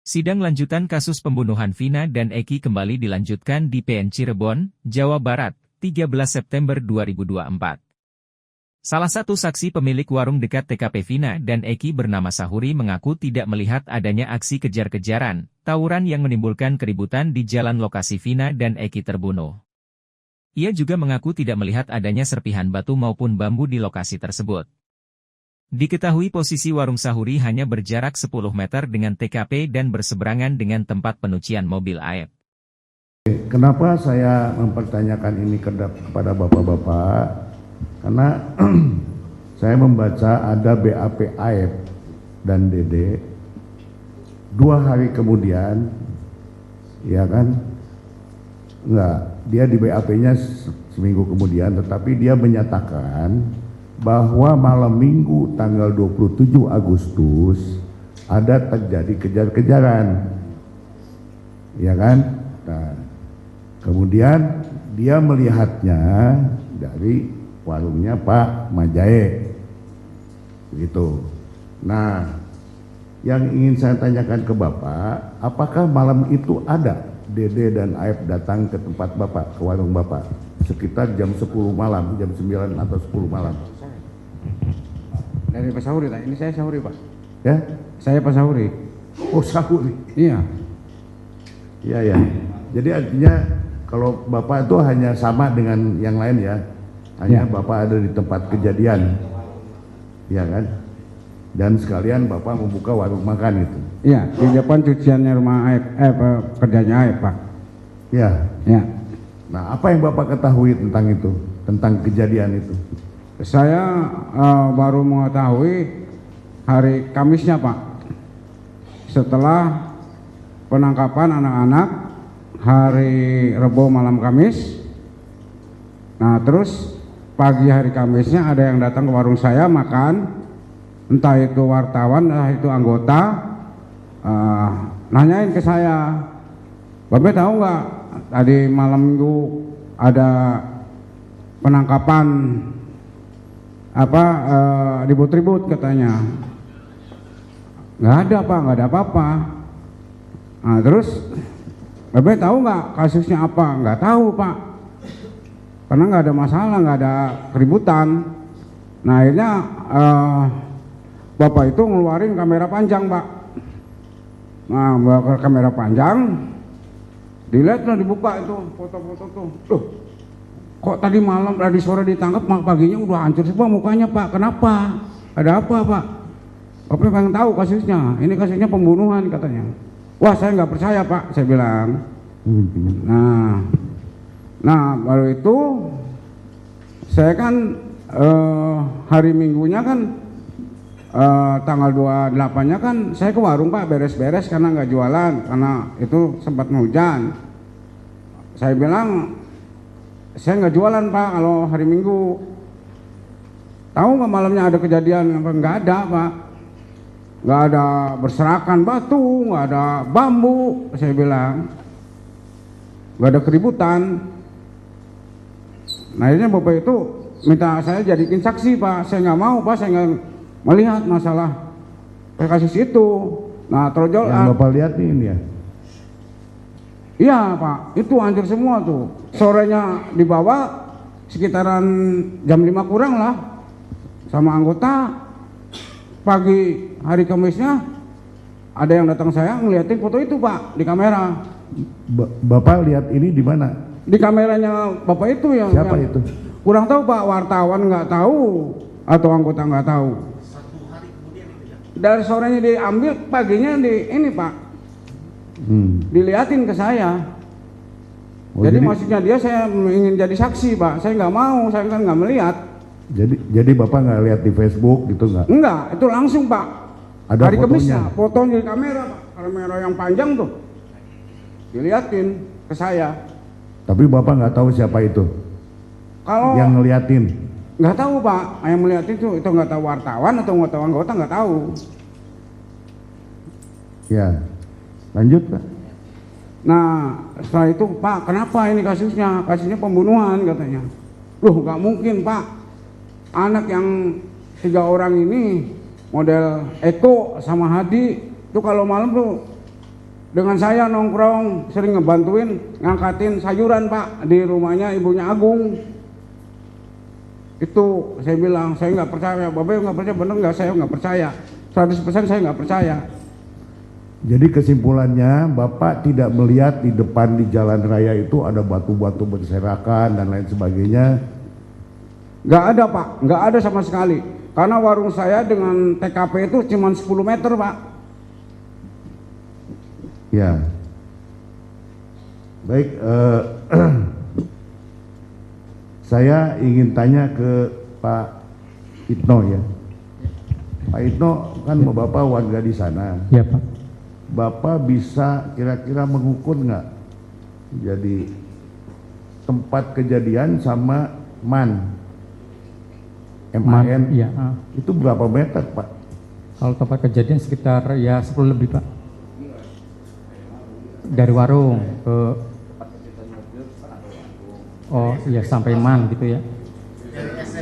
Sidang lanjutan kasus pembunuhan Vina dan Eki kembali dilanjutkan di PN Cirebon, Jawa Barat, 13 September 2024. Salah satu saksi pemilik warung dekat TKP Vina dan Eki bernama Sahuri mengaku tidak melihat adanya aksi kejar-kejaran, tawuran yang menimbulkan keributan di jalan lokasi Vina dan Eki terbunuh. Ia juga mengaku tidak melihat adanya serpihan batu maupun bambu di lokasi tersebut. Diketahui posisi warung Sahuri hanya berjarak 10 meter dengan TKP dan berseberangan dengan tempat penyucian mobil air. Kenapa saya mempertanyakan ini kepada bapak-bapak? Karena saya membaca ada BAP AF dan DD 2 hari kemudian, ya kan? Enggak, dia di BAP-nya seminggu kemudian, tetapi dia menyatakan bahwa malam minggu tanggal 27 Agustus ada terjadi kejar-kejaran, ya kan? Nah, kemudian dia melihatnya dari warungnya Pak Majae, begitu. Nah, yang ingin saya tanyakan ke Bapak, apakah malam itu ada Dede dan Aep datang ke tempat Bapak, ke warung Bapak, sekitar jam 10 malam, jam 9 atau 10 malam? Dari Pak Sahuri, ini saya Sahuri Pak. Ya? Saya Pak Sahuri. Oh, Sahuri. Iya. Iya ya. Jadi artinya kalau Bapak itu hanya sama dengan yang lain ya, hanya ya. Bapak ada di tempat kejadian, ya kan? Dan sekalian Bapak membuka warung makan itu. Iya, di depan cuciannya rumah Aep, kerjanya Aep Pak. Ya. Ya. Nah, apa yang Bapak ketahui tentang itu, tentang kejadian itu? Saya baru mengetahui hari Kamisnya Pak, setelah penangkapan anak-anak hari Rebo malam Kamis. Nah terus pagi hari Kamisnya ada yang datang ke warung saya makan, entah itu wartawan, entah itu anggota, nanyain ke saya, Bapak tahu nggak tadi malam minggu ada penangkapan ribut-ribut katanya. Nggak ada Pak, nggak ada apa-apa. Nah terus Bapak tahu nggak kasusnya apa? Nggak tahu Pak, karena nggak ada masalah, nggak ada keributan. Nah akhirnya Bapak itu ngeluarin kamera panjang Pak. Nah bawa kamera panjang, dilihat lah, dibuka itu foto-foto tuh. Loh, kok tadi malam, tadi sore ditangkap, paginya udah hancur semua mukanya Pak. Kenapa? Ada apa Pak? Bapak pengen tahu kasusnya. Ini kasusnya pembunuhan katanya. Wah saya nggak percaya Pak, saya bilang. Nah baru itu saya kan hari Minggunya kan tanggal 28-nya kan saya ke warung Pak, beres-beres karena nggak jualan, karena itu sempat hujan. Saya bilang saya nggak jualan Pak kalau hari Minggu. Tahu nggak malamnya ada kejadian apa? Nggak ada Pak, nggak ada berserakan batu, nggak ada bambu. Saya bilang nggak ada keributan. Nah akhirnya Bapak itu minta saya jadikan saksi Pak. Saya nggak mau Pak, saya nggak melihat masalah kasus itu. Nah terjol yang Bapak lihat ini ya? Iya Pak, itu hancur semua tuh. Sorenya dibawa sekitaran jam 5 kurang lah sama anggota. Pagi hari Kamisnya ada yang datang saya ngeliatin foto itu Pak di kamera. Bapak lihat ini di mana? Di kameranya Bapak itu yang. Siapa itu? Kurang tahu Pak, wartawan nggak tahu atau anggota nggak tahu. 1 hari kemudian itu ya? Dari sorenya diambil, paginya di ini Pak. Diliatin ke saya. Oh, jadi maksudnya dia, saya ingin jadi saksi Pak. Saya nggak mau, saya kan nggak melihat. Jadi Bapak nggak lihat di Facebook gitu nggak? Enggak, itu langsung Pak. Ada hari fotonya? Fotonya di kamera Pak, kamera yang panjang tuh. Diliatin ke saya. Tapi Bapak nggak tahu siapa itu? Kalau yang ngeliatin? Nggak tahu Pak, yang melihat itu nggak tahu wartawan atau nggak tahu anggota, nggak tahu. Ya, lanjut Pak. Nah setelah itu Pak, kenapa ini kasusnya? Kasusnya pembunuhan katanya. Loh nggak mungkin Pak, anak yang 3 orang ini model Eko sama Hadi itu kalau malam tuh dengan saya nongkrong, sering ngebantuin ngangkatin sayuran Pak di rumahnya ibunya Agung. Itu saya bilang, saya nggak percaya. Bapak nggak percaya, bener nggak? Saya nggak percaya, 100% saya nggak percaya. Jadi kesimpulannya Bapak tidak melihat di depan di jalan raya itu ada batu-batu berserakan dan lain sebagainya? Nggak ada Pak, nggak ada sama sekali. Karena warung saya dengan TKP itu cuma 10 meter Pak. Ya, baik. Saya ingin tanya ke Pak Itno ya. Pak Itno kan Bapak warga di sana. Ya Pak. Bapak bisa kira-kira mengukur nggak? Jadi tempat kejadian sama MAN, MAN, Iya. itu berapa meter Pak? Kalau tempat kejadian sekitar ya 10 lebih Pak. Dari warung ke iya sampai MAN gitu ya.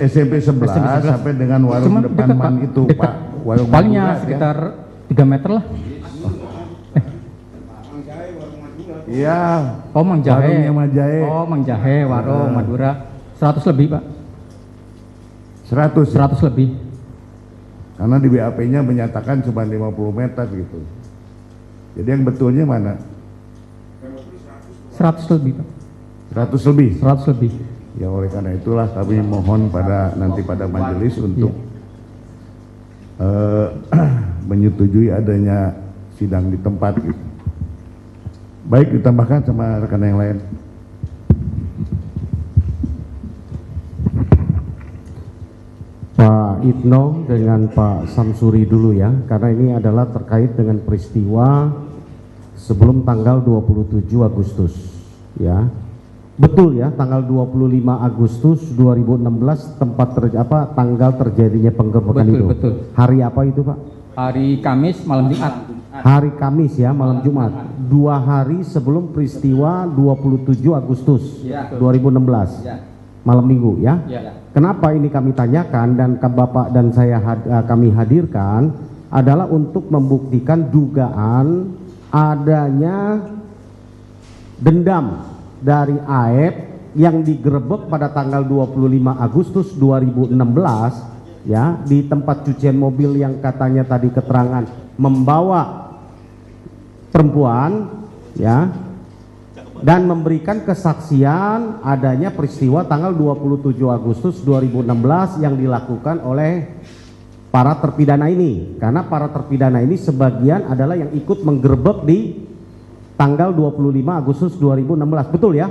SMP 11 SMP 11 sampai dengan warung Cuman depan dekat, MAN Pak. itu Dekat. Pak. Warung Palingnya Madura, sekitar 3 meter lah. Iya. Oh Mang Jahe. Warungnya Mang Jahe. Oh Mang Jahe, warung Madura. 100 lebih Pak. 100 ya? 100 lebih. Karena di BAP-nya menyatakan cuma 50 meter gitu. Jadi yang betulnya mana? 100 lebih Pak. 100 lebih. 100 lebih. Ya oleh karena itulah kami mohon nanti pada majelis untuk menyetujui adanya sidang di tempat gitu. Baik, ditambahkan sama rekan yang lain. Pak Itno dengan Pak Samsuri dulu ya, karena ini adalah terkait dengan peristiwa sebelum tanggal 27 Agustus ya. Betul ya, tanggal 25 Agustus 2016 tanggal terjadinya penggerbekan itu. Betul. Hari apa itu Pak? Hari Kamis malam Jumat. Hari Kamis ya, malam Jumat. 2 hari sebelum peristiwa 27 Agustus 2016. Malam Minggu ya. Kenapa ini kami tanyakan dan Bapak dan saya kami hadirkan adalah untuk membuktikan dugaan adanya dendam dari AF yang digerebek pada tanggal 25 Agustus 2016 ya, di tempat cucian mobil yang katanya tadi keterangan membawa perempuan ya, dan memberikan kesaksian adanya peristiwa tanggal 27 Agustus 2016 yang dilakukan oleh para terpidana ini, karena para terpidana ini sebagian adalah yang ikut menggerebek di tanggal 25 Agustus 2016, betul ya?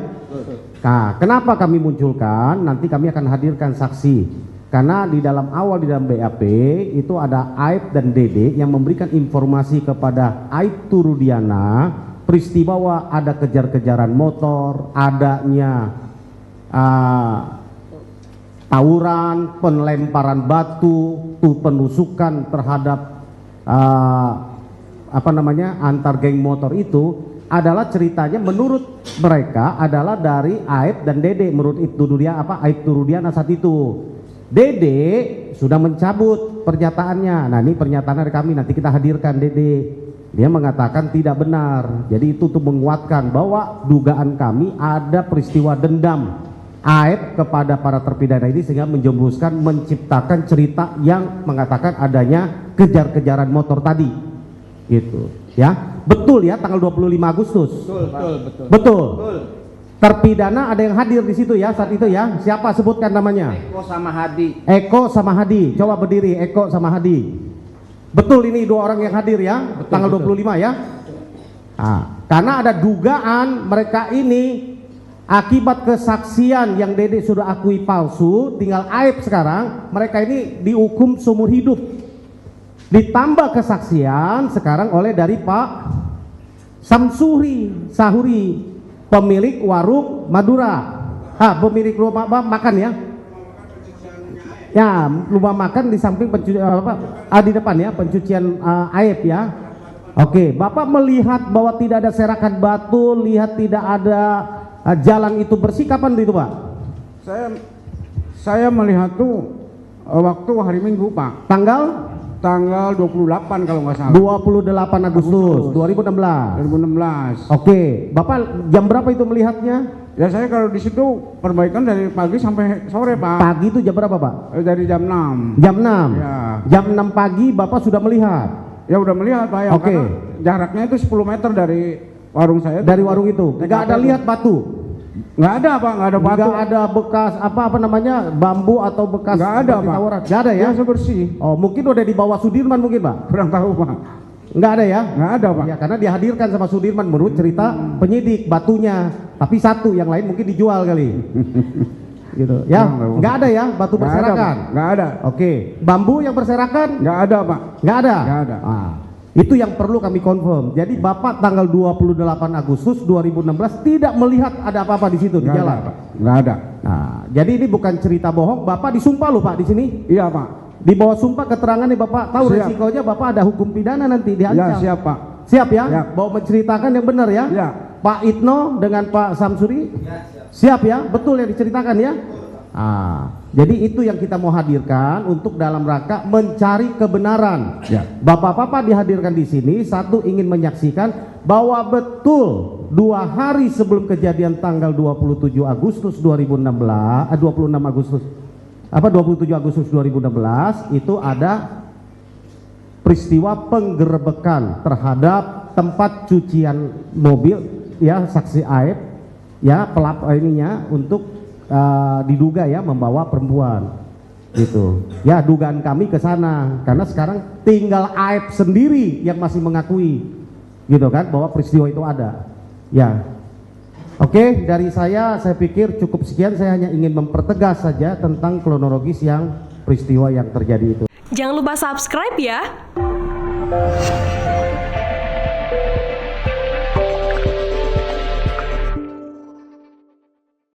Nah, kenapa kami munculkan? Nanti kami akan hadirkan saksi, karena di dalam BAP itu ada Aib dan Dede yang memberikan informasi kepada Aib Turudiana peristiwa ada kejar-kejaran motor, adanya tawuran, penlemparan batu, penusukan terhadap antar geng motor itu adalah ceritanya menurut mereka adalah dari Aib dan Dede. Menurut Aib Turudiana saat itu Dede sudah mencabut pernyataannya. Nah ini pernyataan dari kami, nanti kita hadirkan Dede. Dia mengatakan tidak benar. Jadi itu untuk menguatkan bahwa dugaan kami ada peristiwa dendam Aib kepada para terpidana ini sehingga menjembruskan menciptakan cerita yang mengatakan adanya kejar-kejaran motor tadi gitu ya. Betul ya, tanggal 25 Agustus. Betul. Terpidana ada yang hadir di situ ya saat itu ya. Siapa sebutkan namanya? Eko sama Hadi. Coba berdiri, Eko sama Hadi. Betul, ini 2 orang yang hadir ya, tanggal 25 ya. Nah, karena ada dugaan mereka ini akibat kesaksian yang Dede sudah akui palsu, tinggal Aib sekarang, mereka ini dihukum seumur hidup. Ditambah kesaksian sekarang oleh dari Pak Sahuri, pemilik warung Madura, pemilik rumah makan ya. Ya, rumah makan di samping di depan ya, pencucian Aib ya. Oke, Bapak melihat bahwa tidak ada serakan batu, lihat tidak ada jalan itu bersih, kapan itu Pak? Saya melihat tuh waktu hari Minggu Pak. Tanggal Tanggal 28 kalau nggak salah. 28 Agustus 2016. 2016. Oke, Bapak jam berapa itu melihatnya? Ya saya kalau di situ perbaikan dari pagi sampai sore Pak. Pagi itu jam berapa Pak? Dari jam 6. Jam 6. Ya. Jam 6 pagi Bapak sudah melihat. Ya udah melihat Pak ya. Oke. Karena jaraknya itu 10 meter dari warung saya. Dari warung itu. Nggak ada lihat batu. Nggak ada Pak, nggak ada batu. Nggak ada bekas apa namanya bambu atau bekas Nggak ada seperti Pak. tawuran. Nggak ada ya? Ya bersih. Oh mungkin udah di bawah Sudirman mungkin Pak? Kurang tahu Pak. Nggak ada ya? Nggak ada Pak. Ya karena dihadirkan sama Sudirman menurut cerita penyidik batunya. Tapi satu yang lain mungkin dijual kali. Gitu. Ya, nggak ada ya batu Nggak ada, berserakan. Pak. Nggak ada. Oke, bambu yang berserakan? Nggak ada Pak. Nggak ada. Nggak ada. Ah, itu yang perlu kami confirm. Jadi Bapak tanggal 28 Agustus 2016 tidak melihat ada apa-apa di situ di Nggak jalan. ada, Pak. Nggak ada. Nah, jadi ini bukan cerita bohong. Bapak disumpah loh Pak di sini. Iya Pak. Di bawah sumpah keterangan nih Bapak tahu Siap. resikonya Bapak ada hukum pidana nanti Ya diancam. siap Pak. Siap ya? Siap. Bawa menceritakan yang benar ya? Ya. Pak Itno dengan Pak Samsuri? Siap ya? Betul yang diceritakan ya? Jadi itu yang kita mau hadirkan untuk dalam rangka mencari kebenaran. Ya. Bapak-bapak dihadirkan di sini, satu ingin menyaksikan bahwa betul 2 hari sebelum kejadian tanggal 27 Agustus 2016, 26 Agustus, 27 Agustus 2016 itu ada peristiwa penggerebekan terhadap tempat cucian mobil ya saksi Aib ya ininya untuk diduga ya membawa perempuan gitu ya, dugaan kami ke sana karena sekarang tinggal Aib sendiri yang masih mengakui gitu kan bahwa peristiwa itu ada ya. Oke, dari saya pikir cukup sekian. Saya hanya ingin mempertegas saja tentang kronologis yang peristiwa yang terjadi itu. Jangan lupa subscribe ya.